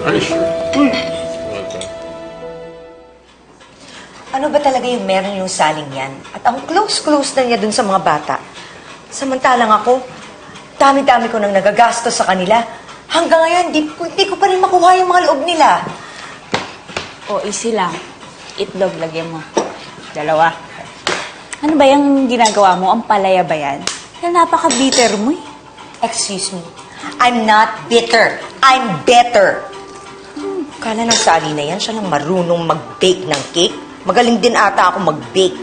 Are you sure? Ano ba talaga yung meron yung saling yan? At ang close-close na niya dun sa mga bata. Samantalang ako, dami-dami ko nang nagagastos sa kanila. Hanggang ngayon, di ko pa rin makuha yung mga loob nila. O, easy lang. Itlog, lagyan mo. 2. Ano ba yung ginagawa mo? Ang palaya ba yan? Kaya napaka-bitter mo eh. Excuse me. I'm not bitter. I'm better. Kala ng sali na yan, siya lang marunong mag-bake ng cake. Magaling din ata ako mag-bake.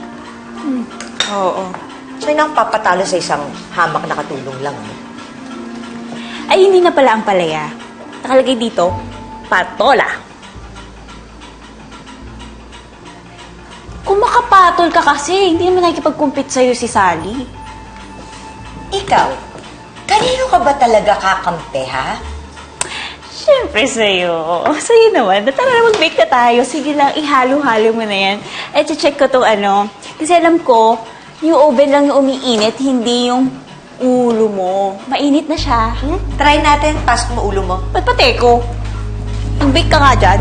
Oo. Siya nang papatalo sa isang hamak na katulong lang. Ay, hindi na pala ang palaya. Nakalagay dito, patola. Kung makapatol ka kasi, hindi naman nakikipag-compete sa'yo si Sally. Ikaw, kanino ka ba talaga kakampi, ha? Siyempre sa'yo. Sa'yo naman. Tara na mag-bake na tayo. Sige lang, ihalo-halo mo na yan. Eh, check ko tong ano. Kasi alam ko, yung oven lang yung umiinit, hindi yung ulo mo. Mainit na siya. Try natin. Pasok mo ulo mo. Ba't pati ko? Mag-bake ka nga dyan.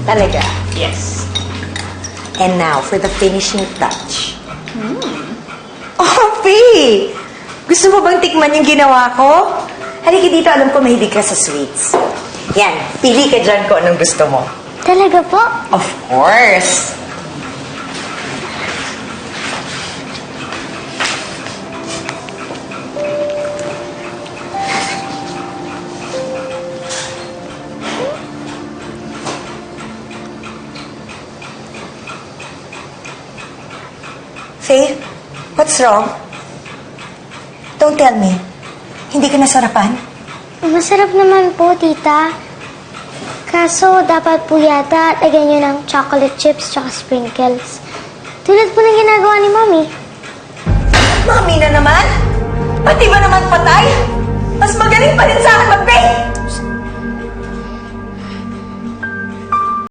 Talaga. Yes. And now, for the finishing touch. Oh, P! Gusto mo bang tikman yung ginawa ko? Halika dito, alam ko mahilig ka sa sweets. Yan, pili ka dyan kung anong gusto mo. Talaga po? Of course! Faith, what's wrong? Don't tell me. Hindi ka nasarapan? Masarap naman po, tita. Kaso, dapat po yata lagyan nyo ng chocolate chips tsaka sprinkles. Tulad po ng ginagawa ni Mommy. Mami na naman? Pati ba naman patay?